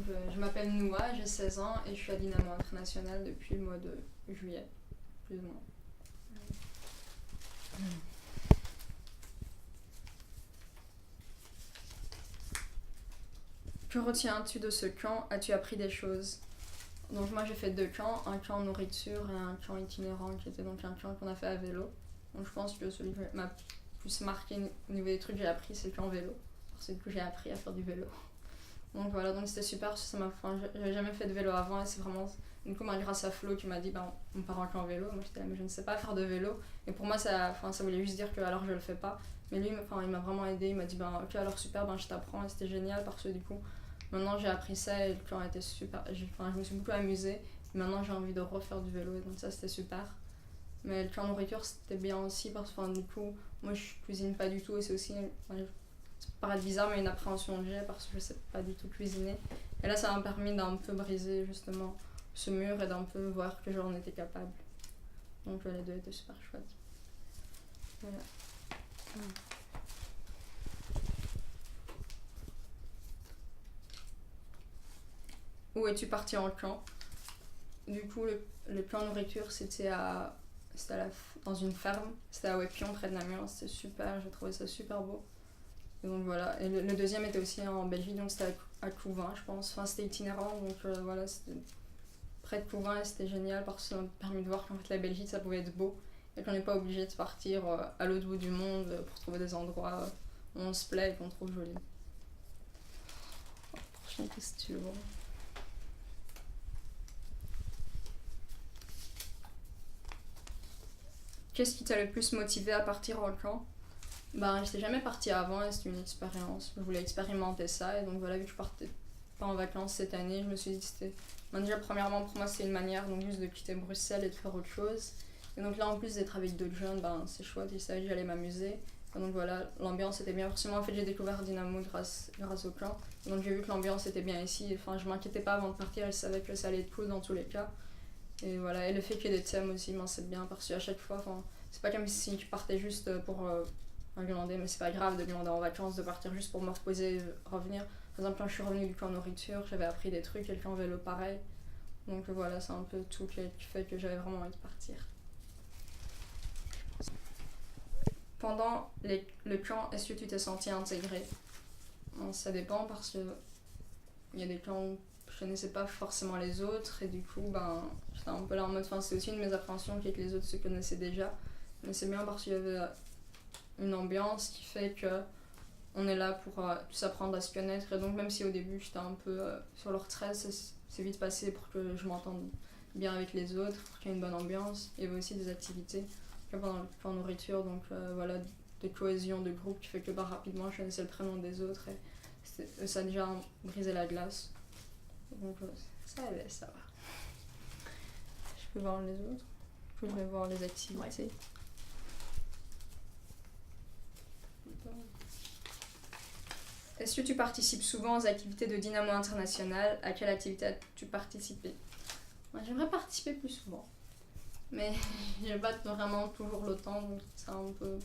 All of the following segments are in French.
Je m'appelle Noua, j'ai 16 ans et je suis à Dynamo International depuis le mois de juillet, plus ou moins. Que retiens-tu de ce camp? As-tu appris des choses? Donc moi j'ai fait 2 camps, un camp nourriture et un camp itinérant qui était donc un camp qu'on a fait à vélo. Donc je pense que celui qui m'a plus marqué au niveau des trucs que j'ai appris c'est le camp vélo. Parce que du coup j'ai appris à faire du vélo. Donc voilà, donc c'était super, j'avais jamais fait de vélo avant et c'est vraiment, du coup grâce à Flo qui m'a dit on part en camp vélo, moi j'étais là mais je ne sais pas faire de vélo et pour moi ça voulait juste dire que alors je le fais pas, mais lui il m'a vraiment aidé, il m'a dit ok alors super, je t'apprends et c'était génial parce que du coup maintenant j'ai appris ça et le camp était super, je me suis beaucoup amusée et maintenant j'ai envie de refaire du vélo et donc ça c'était super. Mais le camp nourriture c'était bien aussi parce que du coup moi je cuisine pas du tout et c'est aussi ça peut paraître bizarre mais une appréhension que j'ai parce que je sais pas du tout cuisiner et là ça m'a permis d'un peu briser justement ce mur et d'un peu voir que j'en étais capable, donc les deux étaient super chouettes. Voilà. Où es-tu parti en camp? Du coup le camp nourriture dans une ferme, c'était à Wépion près de Namur, c'était super, j'ai trouvé ça super beau. Et donc voilà, et le deuxième était aussi en Belgique, donc c'était à Couvin je pense, c'était itinérant, donc voilà, c'était près de Couvin et c'était génial parce que ça m'a permis de voir qu'en fait la Belgique ça pouvait être beau et qu'on n'est pas obligé de partir à l'autre bout du monde pour trouver des endroits où on se plaît et qu'on trouve joli. Prochaine question. Qu'est-ce qui t'a le plus motivé à partir en camp? J'étais jamais partie avant et c'était une expérience. Je voulais expérimenter ça et donc voilà, vu que je partais pas en vacances cette année, je me suis dit que c'était... déjà premièrement pour moi c'est une manière donc juste de quitter Bruxelles et de faire autre chose. Et donc là en plus d'être avec d'autres jeunes, c'est chouette, je savais que j'allais m'amuser. Et donc voilà, l'ambiance était bien. Forcément en fait j'ai découvert Dynamo grâce au camp. Et donc j'ai vu que l'ambiance était bien ici. Enfin je m'inquiétais pas avant de partir, je savais que ça allait être cool dans tous les cas. Et voilà, et le fait qu'il y ait des thèmes aussi, c'est bien parce qu'à chaque fois, c'est pas comme si tu partais juste pour glander, mais c'est pas grave de glander en vacances, de partir juste pour me reposer, revenir. Par exemple, quand je suis revenue du camp nourriture, j'avais appris des trucs et le camp vélo pareil. Donc voilà, c'est un peu tout qui fait que j'avais vraiment envie de partir. Pendant le camp, est-ce que tu t'es sentie intégrée? Ça dépend parce que il y a des camps où je connaissais pas forcément les autres et du coup j'étais un peu là en mode, c'est aussi une de mes appréhensions qui est que les autres se connaissaient déjà, mais c'est bien parce qu'il y avait une ambiance qui fait que on est là pour tous apprendre à se connaître et donc même si au début j'étais un peu sur leur trait, c'est vite passé pour que je m'entende bien avec les autres, pour qu'il y ait une bonne ambiance. Il y avait aussi des activités pendant le camp nourriture, donc voilà, de cohésion de groupe qui fait que rapidement je connaissais le prénom des autres et ça a déjà brisé la glace. Donc ça allait, ça va. Je peux voir les autres. Je vais voir les activités. Est-ce que tu participes souvent aux activités de Dynamo International? À quelle activité as-tu participé? J'aimerais participer plus souvent. Mais j'ai pas vraiment toujours le temps, donc c'est un peu...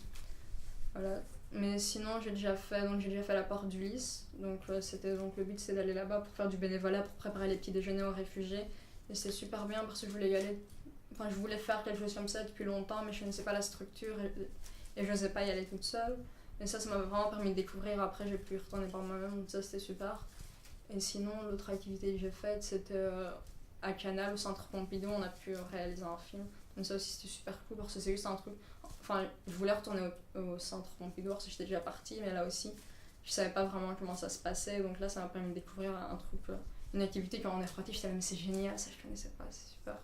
Voilà. Mais sinon j'ai déjà fait la porte du Lys, donc le but c'est d'aller là-bas pour faire du bénévolat, pour préparer les petits déjeuners aux réfugiés et c'est super bien parce que je voulais y aller, je voulais faire quelque chose comme ça depuis longtemps mais je ne sais pas la structure et je n'osais pas y aller toute seule et ça m'a vraiment permis de découvrir. Après j'ai pu y retourner par moi-même, donc ça c'était super. Et sinon l'autre activité que j'ai faite c'était à Canal, au centre Pompidou, on a pu réaliser un film, donc ça aussi c'était super cool parce que c'est juste un truc. Je voulais retourner au centre Pompidou parce que j'étais déjà partie, mais là aussi, je savais pas vraiment comment ça se passait. Donc là, ça m'a permis de découvrir un truc, une activité quand on est pratique. J'étais là, mais c'est génial, ça je connaissais pas, c'est super.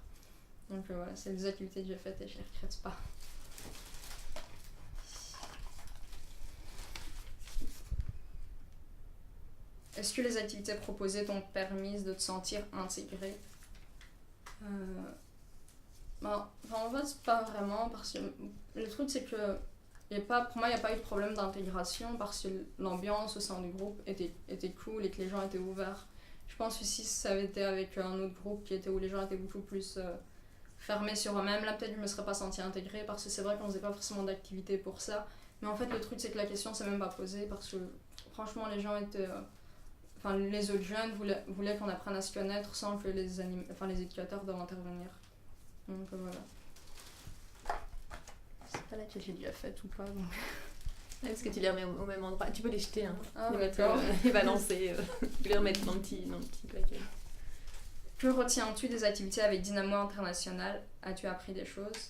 Donc voilà, c'est des activités que j'ai faites et je les regrette pas. Est-ce que les activités proposées t'ont permis de te sentir intégrée? En fait, pas vraiment, parce que le truc c'est que pour moi il n'y a pas eu de problème d'intégration parce que l'ambiance au sein du groupe était cool et que les gens étaient ouverts. Je pense que si ça avait été avec un autre groupe où les gens étaient beaucoup plus fermés sur eux-mêmes, là peut-être je me serais pas sentie intégrée parce que c'est vrai qu'on faisait pas forcément d'activité pour ça. Mais en fait le truc c'est que la question s'est même pas posée parce que franchement les gens étaient enfin, les autres jeunes voulaient qu'on apprenne à se connaître sans que les éducateurs doivent intervenir. Donc voilà. C'est pas là que j'ai déjà fait ou pas. Donc... Est-ce que tu les remets au même endroit? Tu peux les jeter, hein. Ah, les mettre, d'accord. les balancer, tu les remettre dans le petit plaquet. Que retiens-tu des activités avec Dynamo International? As-tu appris des choses?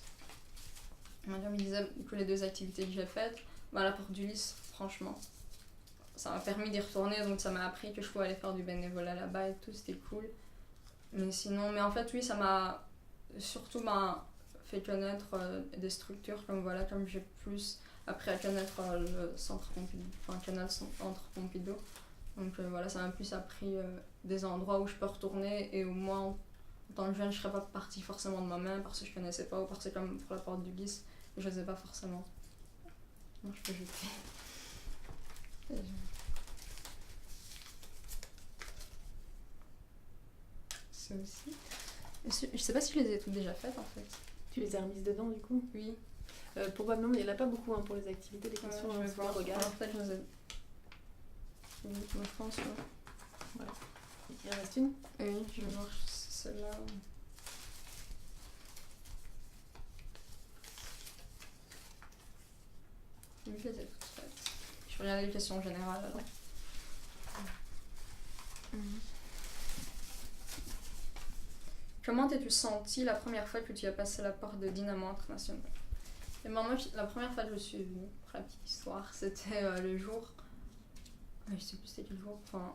Comme il disait que les 2 activités que j'ai faites, la porte du lys, franchement, ça m'a permis d'y retourner, donc ça m'a appris que je pouvais aller faire du bénévolat là-bas et tout, c'était cool. Mais sinon, en fait, oui, ça m'a surtout fait connaître des structures comme j'ai plus appris à connaître le centre Pompidou, Canal Centre Pompidou. Donc voilà, ça m'a plus appris des endroits où je peux retourner et au moins en tant que jeune, je serais pas partie forcément de moi-même parce que je connaissais pas ou parce que comme pour la porte du lys, je sais pas forcément. Non, je peux jeter. Ça aussi. Je sais pas si je les ai toutes déjà faites en fait. Tu les as remises dedans du coup? Oui. Probablement, mais il n'y en a pas beaucoup pour les activités, les questions. Je vais voir. Regarde. En fait, je les ai. Oui, je pense. Voilà. Il en reste une? Oui, je vais voir celle-là. Je les ai toutes faites. Je vais regarder les questions générales alors. Comment t'es-tu sentie la première fois que tu as passé la porte de Dynamo International? Et moi, la première fois que je suis venue, pour la petite histoire, c'était le jour. Je sais plus c'était quel jour. Enfin,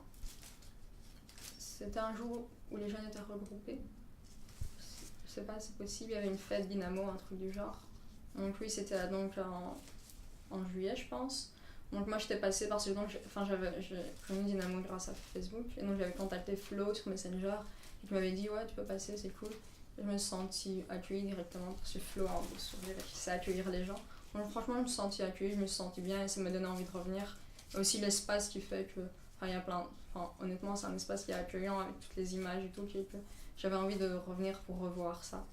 c'était un jour où les jeunes étaient regroupés. Je sais pas, c'est possible. Il y avait une fête Dynamo, un truc du genre. Donc oui, c'était donc en juillet, je pense. Donc moi, j'étais passée parce que j'ai connu Dynamo grâce à Facebook. Et donc j'avais contacté Flo sur Messenger. Et qui m'avait dit ouais, tu peux passer, c'est cool. Et je me suis sentie accueillie directement parce que Flo a un beau sourire et qu'il sait accueillir les gens. Donc franchement, je me suis sentie accueillie, je me suis sentie bien et ça m'a donné envie de revenir. Et aussi l'espace qui fait que, il y a plein, honnêtement, c'est un espace qui est accueillant avec toutes les images et tout, que j'avais envie de revenir pour revoir ça.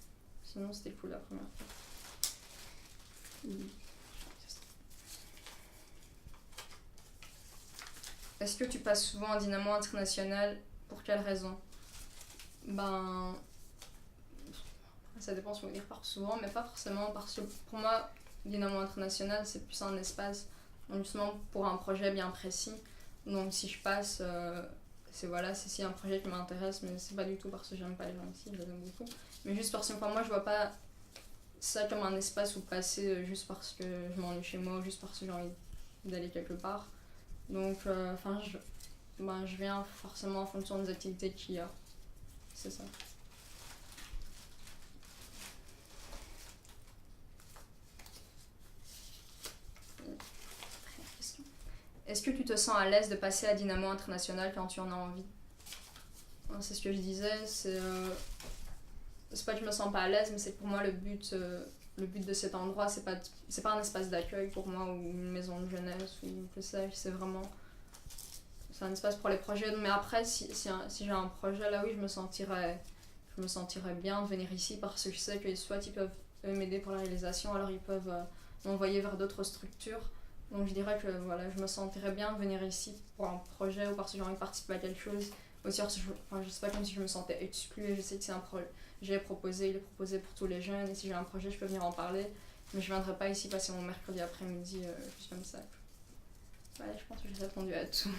Sinon, c'était cool la première fois. Est-ce que tu passes souvent en Dynamo International? Pour quelle raison? Ça dépend si on veut dire par souvent, mais pas forcément parce que pour moi, Dynamo International, c'est plus un espace justement pour un projet bien précis. Donc si je passe, c'est un projet qui m'intéresse, mais c'est pas du tout parce que j'aime pas les gens ici, je les aime beaucoup. Mais juste parce que moi, je vois pas ça comme un espace où passer juste parce que je m'ennuie chez moi, juste parce que j'ai envie d'aller quelque part. Donc, je viens forcément en fonction des activités qu'il y a. C'est ça. Est-ce que tu te sens à l'aise de passer à Dynamo International quand tu en as envie? C'est ce que je disais, c'est pas que je me sens pas à l'aise, mais c'est que pour moi le but de cet endroit, c'est pas un espace d'accueil pour moi ou une maison de jeunesse ou que sais-je, c'est un espace pour les projets. Mais après, si j'ai un projet là, oui, je me sentirais bien de venir ici parce que je sais que soit ils peuvent m'aider pour la réalisation, alors ils peuvent m'envoyer vers d'autres structures. Donc je dirais que voilà, je me sentirais bien de venir ici pour un projet ou parce que j'ai envie de participer à quelque chose. Aussi, je sais pas, comme si je me sentais exclue. Je sais que c'est un projet, il est proposé pour tous les jeunes et si j'ai un projet, je peux venir en parler. Mais je viendrai pas ici passer mon mercredi après-midi juste comme ça. Voilà, je pense que j'ai répondu à tout.